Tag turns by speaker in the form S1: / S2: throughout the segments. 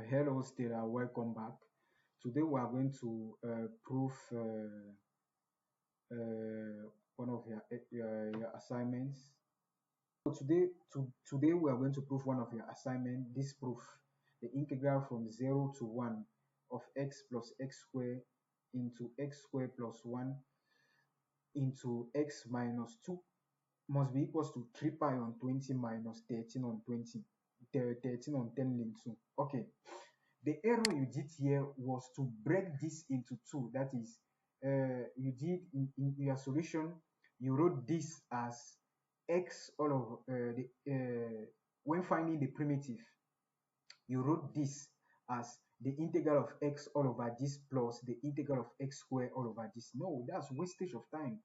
S1: Hello, Stella. Welcome back. Today we are going to prove one of your assignments. So today we are going to prove one of your assignment. This proof, the integral from 0 to 1 of x plus x squared into x squared plus 1 into x minus 2 must be equals to 3 pi on 20 minus 13 on 20, 13 on 10 ln 2. Okay. The error you did here was to break this into two. That is, you did in your solution, you wrote this as x all of when finding the primitive, you wrote this as the integral of x all over this plus the integral of x squared all over this. No, that's wastage of time.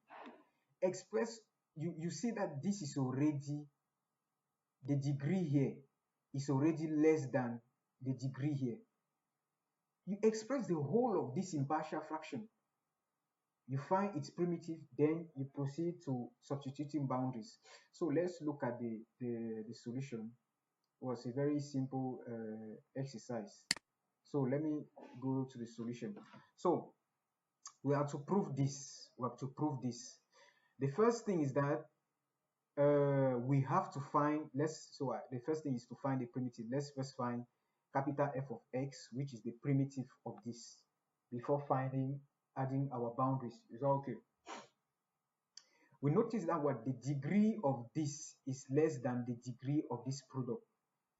S1: Express, you see that this is already, the degree here is already less than the degree here. You express the whole of this in partial fraction. You find its primitive, then you proceed to substituting boundaries. So let's look at the solution. It was a very simple exercise. So let me go to the solution. So we have to prove this. We have to prove this. The first thing is that we have to find, the first thing is to find the primitive. Let's first find capital F of x, which is the primitive of this, before adding our boundaries. Is that okay? We notice that what the degree of this is less than the degree of this product.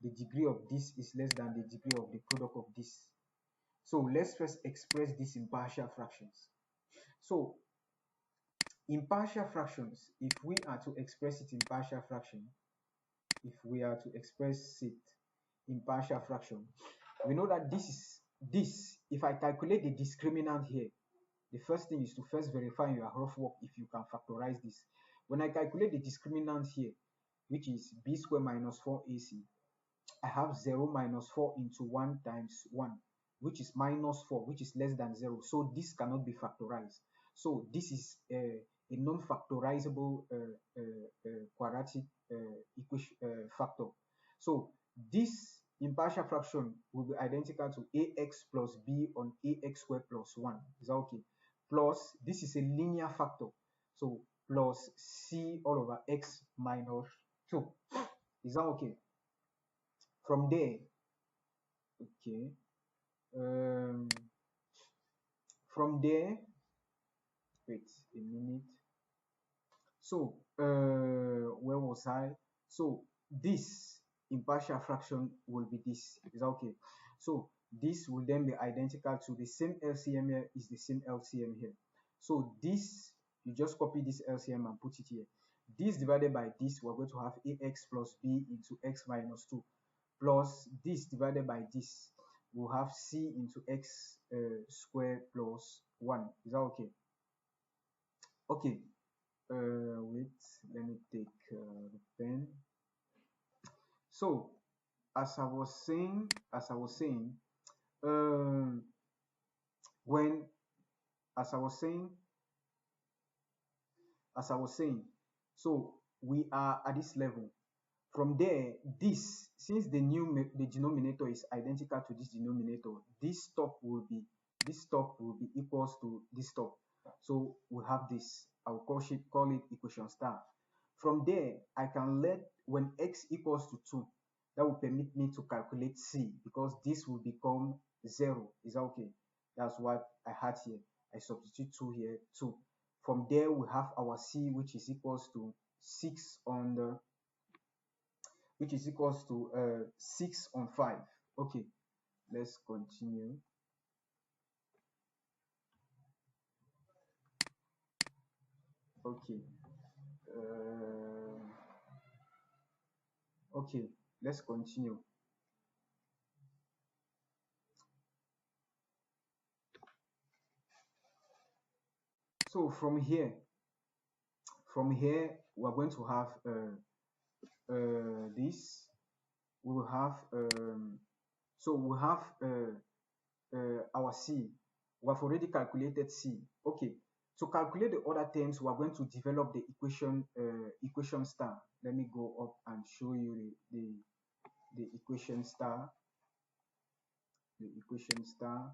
S1: The degree of this is less than the degree of the product of this. So let's first express this in partial fractions. So in partial fractions, if we are to express it in partial fraction, we know that this, if I calculate the discriminant here, the first thing is to first verify in your rough work if you can factorize this. When I calculate the discriminant here, which is b squared minus 4ac, I have 0 minus 4 into 1 times 1, which is minus 4, which is less than 0. So this cannot be factorized. So this is a non-factorizable quadratic equation factor. So this impartial fraction will be identical to ax plus b on ax squared plus 1. Is that okay? Plus, this is a linear factor. So plus c all over x minus 2. Is that okay? From there, okay. From there, wait a minute. So where was I? So this impartial fraction will be this. Is that okay? So this will then be identical to the same LCM here is the same LCM here. So this, you just copy this LCM and put it here. This divided by this, we're going to have ax plus b into x minus 2 plus this divided by this, we'll have c into x squared plus 1. Is that okay? Okay. Wait, let me take the pen. So as I was saying, when as I was saying, so we are at this level. From there, this, since the denominator is identical to this denominator, this top will be equals to this top. So we have this. I will call it equation star. From there, I can let, when x equals to 2, that will permit me to calculate c, because this will become 0. Is that okay? That's what I had here. I substitute 2 here, 2. From there, we have our c, which is equals to 6 on 5. Okay, let's continue. Okay. Okay, let's continue. So from here, we're going to have this. We will have so we have our c. We have already calculated c. Okay, to calculate the other terms, we are going to develop the equation star. Let me go up and show you the equation star. the equation star.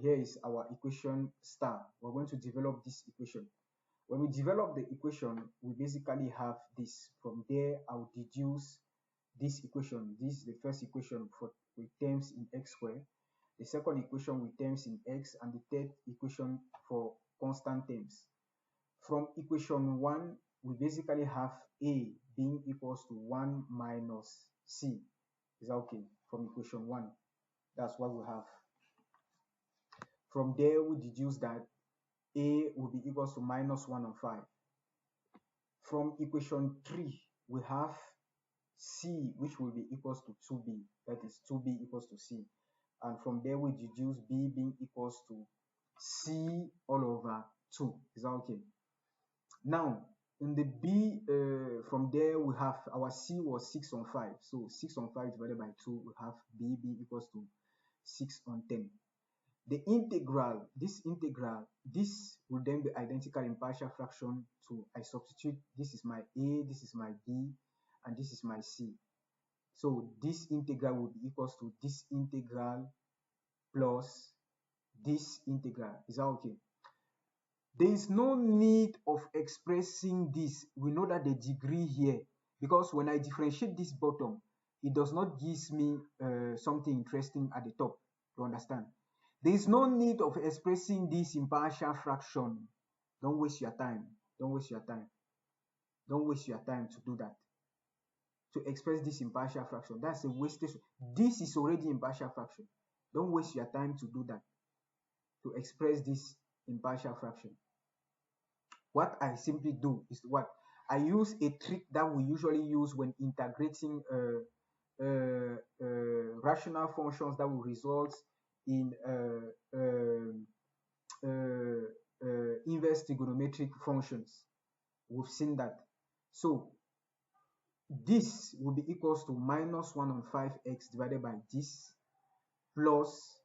S1: Here is our equation star. We're going to develop this equation. When we develop the equation, we basically have this. From there, I'll deduce this equation. This is the first equation with terms in x squared, the second equation with terms in x, and the third equation for constant terms. From equation 1, we basically have a being equals to 1 minus c. Is that okay? From equation 1, that's what we have. From there, we deduce that a will be equals to minus 1 and 5. From equation 3, we have c, which will be equals to 2b. That is 2b equals to c. And from there, we deduce b being equals to c all over 2. Is that okay? Now, in the b, from there, we have our c was 6 on 5. So 6 on 5 divided by 2, we have b being equals to 6 on 10. The integral, this will then be identical in partial fraction to, I substitute, this is my a, this is my b, and this is my c. So this integral will be equals to this integral plus this integral. Is that okay? There is no need of expressing this. We know that the degree here, because when I differentiate this bottom, it does not give me something interesting at the top. You understand? There is no need of expressing this in partial fraction. Don't waste your time. Don't waste your time. Don't waste your time to do that. To express this in partial fraction. That's a wastage. This is already in partial fraction. Don't waste your time to do that. To express this in partial fraction. What I simply do is what? I use a trick that we usually use when integrating rational functions that will result in inverse trigonometric functions. We've seen that. So this will be equals to minus 1 on 5x divided by this plus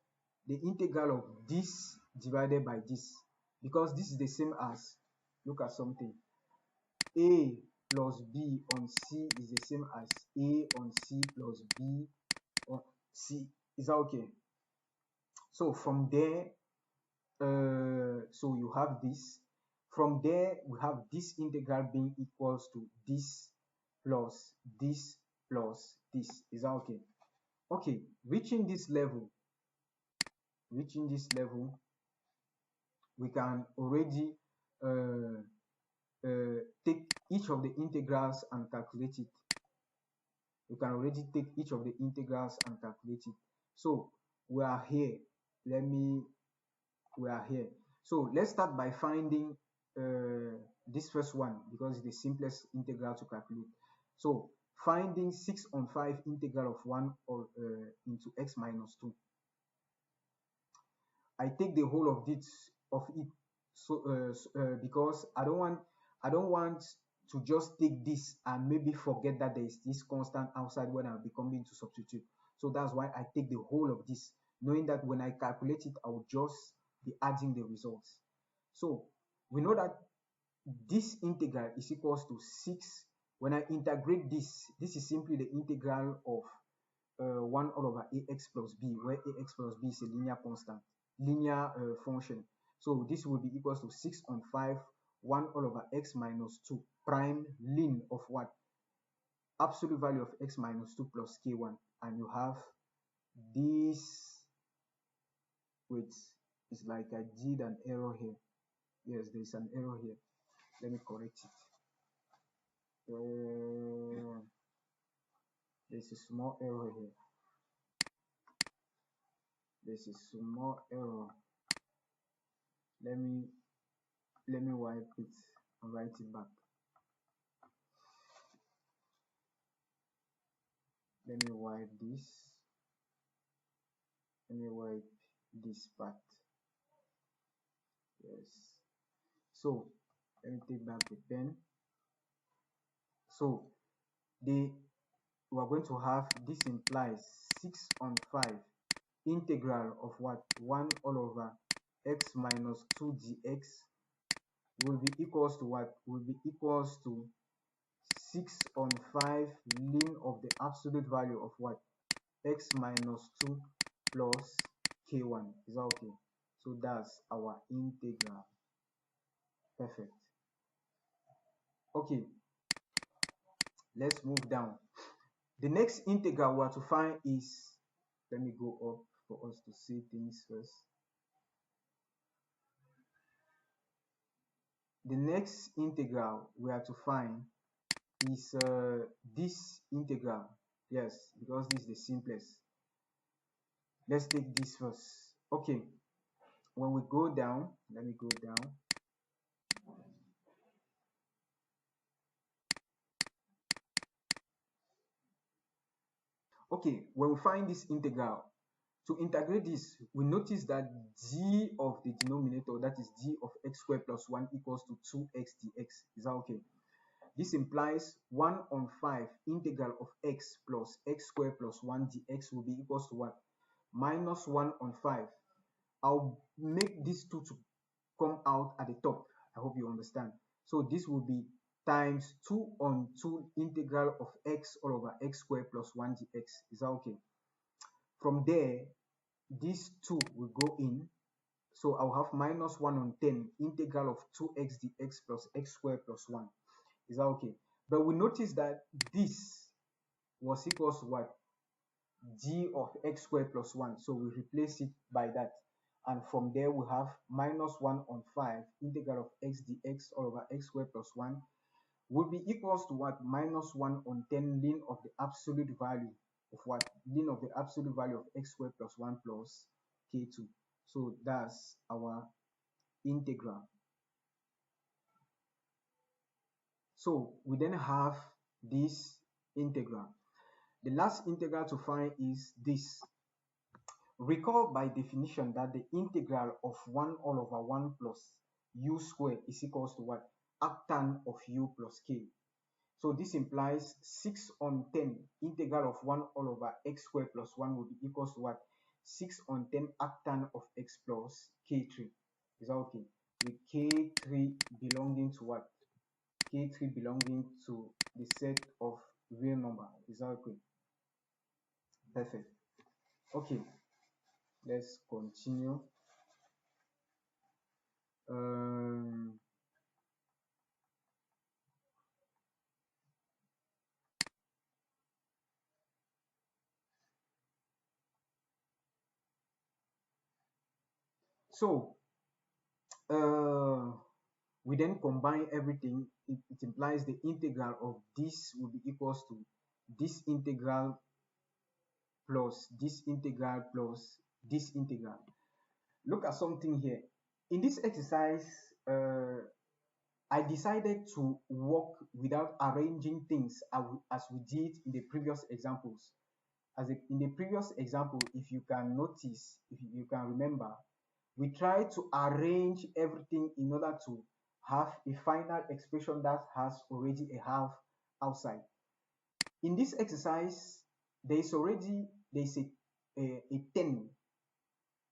S1: the integral of this divided by this, because this is the same as, look at something, a plus b on c is the same as a on c plus b on c. Is that okay? So from there, so you have this. From there, we have this integral being equals to this plus this plus this. Is that okay? Okay, reaching this level, we can already take each of the integrals and calculate it. We can already take each of the integrals and calculate it. So we are here. We are here. So let's start by finding this first one, because it's the simplest integral to calculate. So finding 6 on 5 integral of 1 or into x minus 2. I take the whole of it, so because I don't want to just take this and maybe forget that there is this constant outside when I'll be coming to substitute. So that's why I take the whole of this, knowing that when I calculate it, I will just be adding the results. So we know that this integral is equals to 6. When I integrate this is simply the integral of 1 all over ax plus b, where ax plus b is a linear constant, linear function. So this will be equals to 6 on 5, 1 all over x minus 2, prime ln of what? Absolute value of x minus 2 plus k1. And you have this, wait, it's like I did an error here. Yes, there's an error here. Let me correct it. There's a small error here. There's a small error. Let me wipe it and write it back. Let me wipe this. Let me wipe this part. Yes. So let me take back the pen. So we are going to have, this implies 6 on 5 integral of what? 1 all over x minus 2 dx will be equals to what? Will be equals to 6 on 5 ln of the absolute value of what? X minus 2 plus k1. Is that okay? So that's our integral. Perfect. Okay, let's move down. The next integral we are to find is, let me go up for us to see things first. The next integral we are to find is this integral. Yes, because this is the simplest. Let's take this first. Okay, when we go down, let me go down. Okay, when we find this integral, to integrate this, we notice that d of the denominator, that is d of x squared plus 1 equals to 2x dx. Is that okay? This implies 1 on 5 integral of x plus x squared plus 1 dx will be equals to what? Minus 1 on 5. I'll make these two to come out at the top. I hope you understand. So this will be times 2 on 2 integral of x all over x squared plus 1 dx. Is that okay? From there, these 2 will go in. So I'll have minus 1 on 10 integral of 2x dx plus x squared plus 1. Is that okay? But we notice that this was equals to what? G of x squared plus 1. So we replace it by that. And from there we have minus 1 on 5 integral of x dx all over x squared plus 1 would be equals to what? Minus 1 on 10 ln of the absolute value of what? Ln of the absolute value of x squared plus 1 plus k2. So that's our integral. So we then have this integral. The last integral to find is this. Recall by definition that the integral of 1 all over 1 plus u squared is equals to what? Arctan of u plus k. So this implies 6 on 10 integral of 1 all over x squared plus 1 will be equals to what? 6 on 10 arctan of x plus k3. Is that okay? With k3 belonging to what? K3 belonging to the set of real number. Is that okay? Perfect. Okay, let's continue. So we then combine everything. It implies the integral of this will be equals to this integral plus this integral plus this integral. Look at something here. In this exercise, I decided to work without arranging things as we did in the previous examples. In the previous example, if you can notice, if you can remember, we try to arrange everything in order to have a final expression that has already a half outside. In this exercise, there is a 10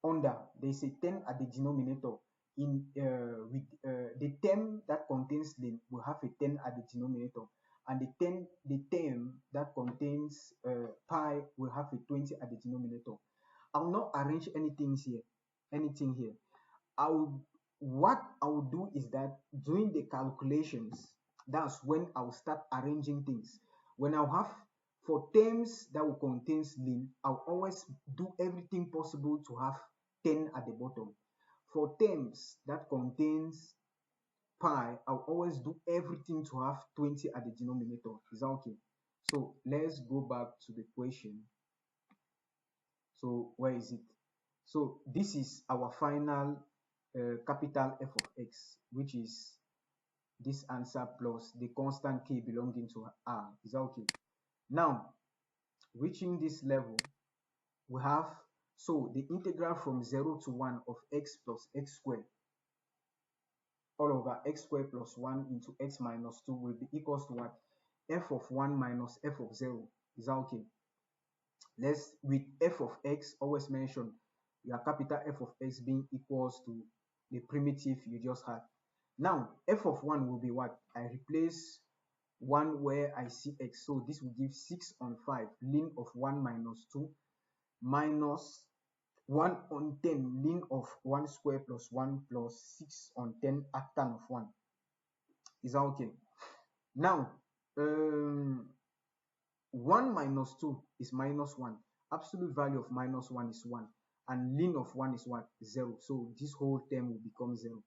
S1: under. There is a 10 at the denominator. With the term that contains ln will have a 10 at the denominator, and the term that contains pi will have a 20 at the denominator. I will not arrange anything here. What I will do is that during the calculations, that's when I will start arranging things. When I'll have for terms that will contain ln, I'll always do everything possible to have 10 at the bottom. For terms that contains pi, I'll always do everything to have 20 at the denominator. Is that okay? So let's go back to the question. So where is it? So this is our final capital F of x, which is this answer plus the constant k belonging to r. Is that okay? Now, reaching this level, we have, so the integral from 0 to 1 of x plus x squared all over x squared plus 1 into x minus 2 will be equals to what? F of 1 minus f of 0. Is that okay? Let's, with f of x, always mention your capital F of x being equals to the primitive you just had. Now, f of 1 will be what? I replace 1 where I see x. So this will give 6 on 5 ln of 1 minus 2 minus 1 on 10 ln of 1 square plus 1 plus 6 on 10 arctan of 1. Is that okay? Now, 1 minus 2 is minus 1. Absolute value of minus 1 is 1. And ln of 1 is what? 0. So this whole term will become 0.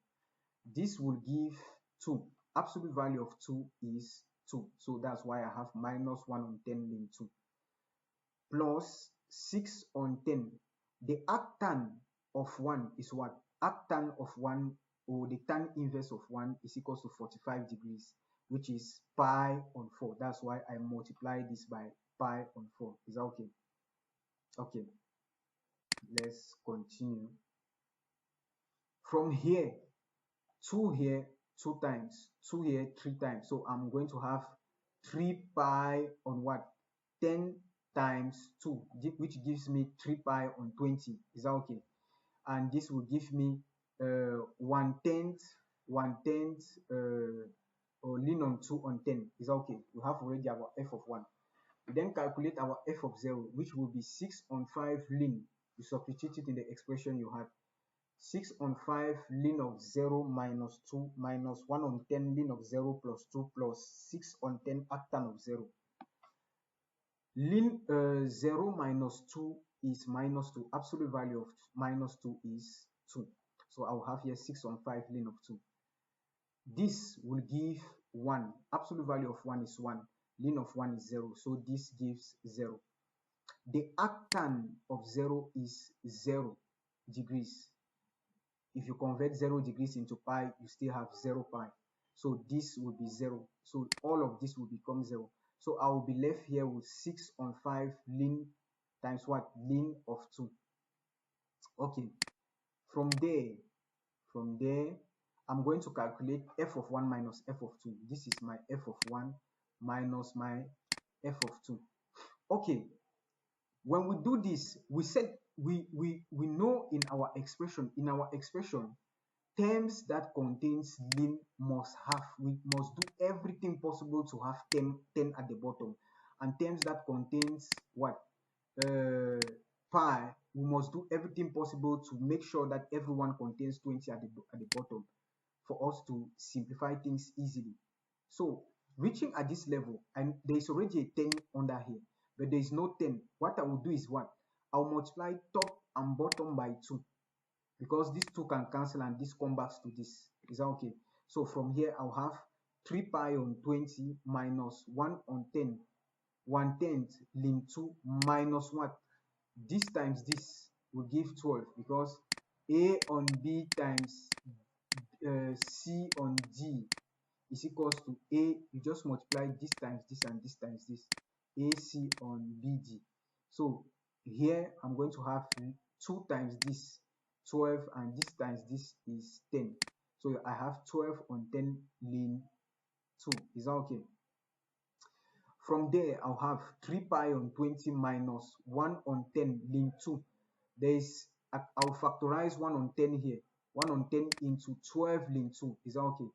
S1: This will give 2. Absolute value of 2 is 2. So that's why I have minus 1 on 10 ln 2. Plus 6 on 10. The arctan of 1 is what? Arctan of 1, or the tan inverse of 1, is equals to 45 degrees, which is pi on 4. That's why I multiply this by pi on 4. Is that okay? Okay. Let's continue. From here, 2 here 2 times, 2 here 3 times. So I'm going to have 3 pi on what? 10 times 2, which gives me 3 pi on 20. Is that okay? And this will give me 1/10 or ln on 2 on 10. Is that okay? We have already our f of 1. We then calculate our f of 0, which will be 6 on 5 ln. You substitute it in the expression you had. 6 on 5 ln of 0 minus 2 minus 1 on 10 ln of 0 plus 2 plus 6 on 10 arctan of 0. Ln 0 minus 2 is minus 2. Absolute value of minus 2 is 2. So I'll have here 6 on 5 ln of 2. This will give 1. Absolute value of 1 is 1. Ln of 1 is 0. So this gives 0. The arctan of 0 is 0 degrees. If you convert 0 degrees into pi, you still have 0 pi. So this will be 0. So all of this will become 0. So I will be left here with 6 on 5 ln times what? Ln of 2. Okay. From there, I'm going to calculate f of 1 minus f of 2. This is my f of 1 minus my f of 2. Okay. When we do this, we said we know in our expression, terms that contains ln we must do everything possible to have 10 at the bottom, and terms that contains what? Pi, we must do everything possible to make sure that everyone contains 20 at the bottom for us to simplify things easily. So reaching at this level, and there is already a 10 under here, but there is no 10. What I will do is what? I'll multiply top and bottom by 2, because these 2 can cancel and this comes back to this. Is that okay? So from here I'll have 3 pi on 20 minus 1 on 10, 1/10 ln 2 minus what? This times this will give 12, because a on b times c on d is equals to a. You just multiply this times this and this times this, ac on bd. So here I'm going to have 2 times this, 12, and this times this is 10. So I have 12 on 10 ln 2. Is that okay? From there, I'll have 3 pi on 20 minus 1 on 10 ln 2. I'll factorize 1 on 10 here. 1 on 10 into 12 ln 2. Is that okay?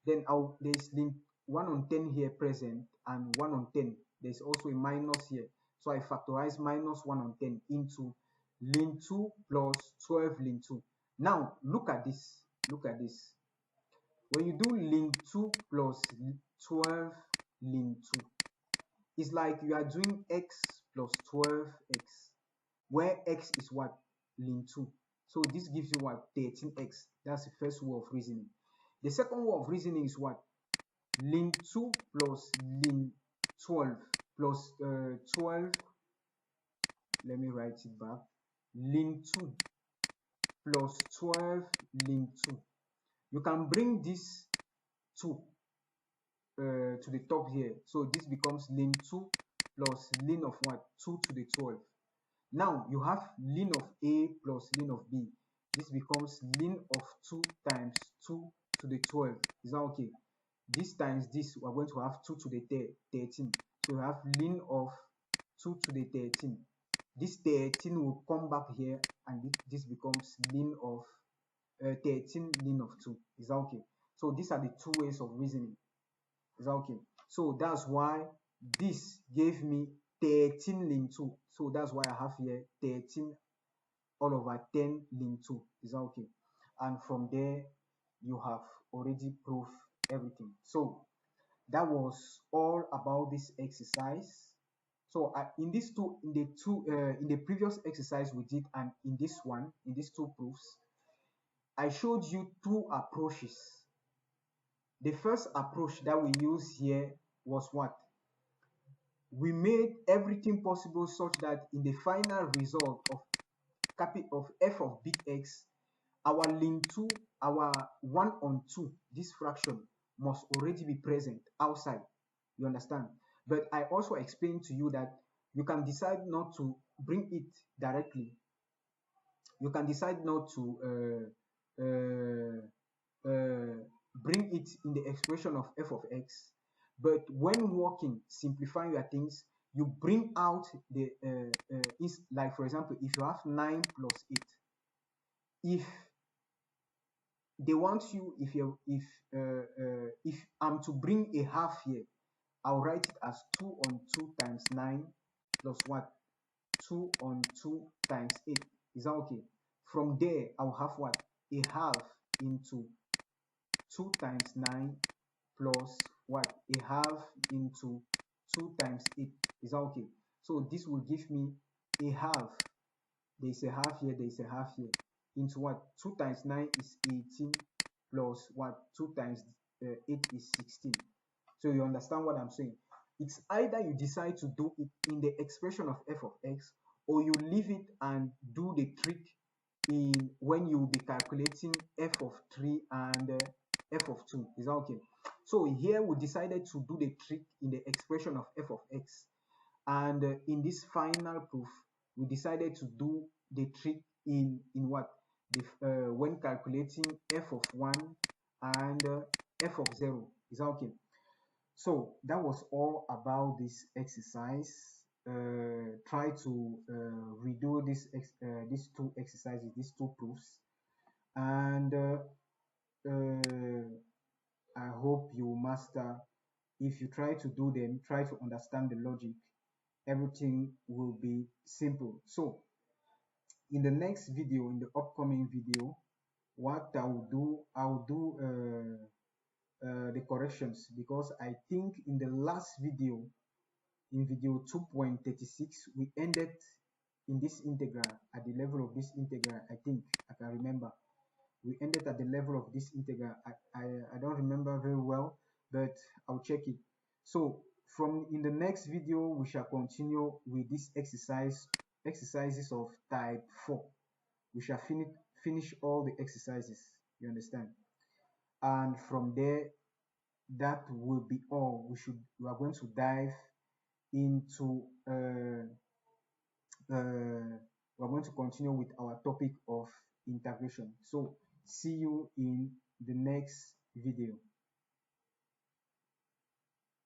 S1: Then there's ln 1 on 10 here present, and 1 on 10. There's also a minus here. So I factorize minus 1 on 10 into ln 2 plus 12 ln 2. Now, look at this. Look at this. When you do ln 2 plus 12 ln 2, it's like you are doing x plus 12x, where x is what? Ln 2. So this gives you what? 13x. That's the first way of reasoning. The second way of reasoning is what? Ln 2 plus ln 12 plus 12. Let me write it back. Ln 2 plus 12 ln 2. You can bring this 2 to the top here. So this becomes ln 2 plus ln of what? 2 to the 12. Now you have ln of a plus ln of b. This becomes ln of 2 times 2 to the 12. Is that okay? This times this, we're going to have 2 to the 13. So we have ln of 2 to the 13. This 13 will come back here, and this becomes ln of 13 ln of 2. Is that okay? So these are the 2 ways of reasoning. Is that okay? So that's why this gave me 13 ln 2. So that's why I have here 13 all over 10 ln 2. Is that okay? And from there, you have already proved everything. So that was all about this exercise. So in the previous exercise we did, and in this one, in these two proofs, I showed you two approaches. The first approach that we use here was what? We made everything possible such that in the final result of f of big X, our ln 2, our 1 on 2, this fraction must already be present outside. You understand? But I also explained to you that you can decide not to bring it directly. You can decide not to bring it in the expression of f of x. But when working, simplifying your things, you bring out the like for example, if you have 9 plus 8, if they want you, if I'm to bring a half here, I'll write it as 2 on 2 times 9 plus what? 2 on 2 times 8. Is that okay? From there, I'll have what? A half into 2 times 9 plus what? A half into 2 times 8. Is that okay? So this will give me a half. There is a half here, there is a half here. Into what? 2 times 9 is 18 plus what? 2 times 8 is 16. So you understand what I'm saying? It's either you decide to do it in the expression of f of x, or you leave it and do the trick in when you will be calculating f of 3 and f of 2. Is that okay? So here we decided to do the trick in the expression of f of x, and in this final proof we decided to do the trick in what? The when calculating f of 1 and f of 0. Is that okay? So that was all about this exercise. Try to redo these two exercises, these two proofs, and I hope you master. If you try to do them, try to understand the logic, everything will be simple. So in the next video, in the upcoming video, what I'll do the corrections, because I think in the last video, in video 2.36, we ended in this integral at the level of this integral. I think I can remember we ended at the level of this integral. I don't remember very well, but I'll check it. So from in the next video we shall continue with this exercises of type 4. We shall finish all the exercises, you understand, and from there that will be all. We are going to dive into we're going to continue with our topic of integration. So see you in the next video.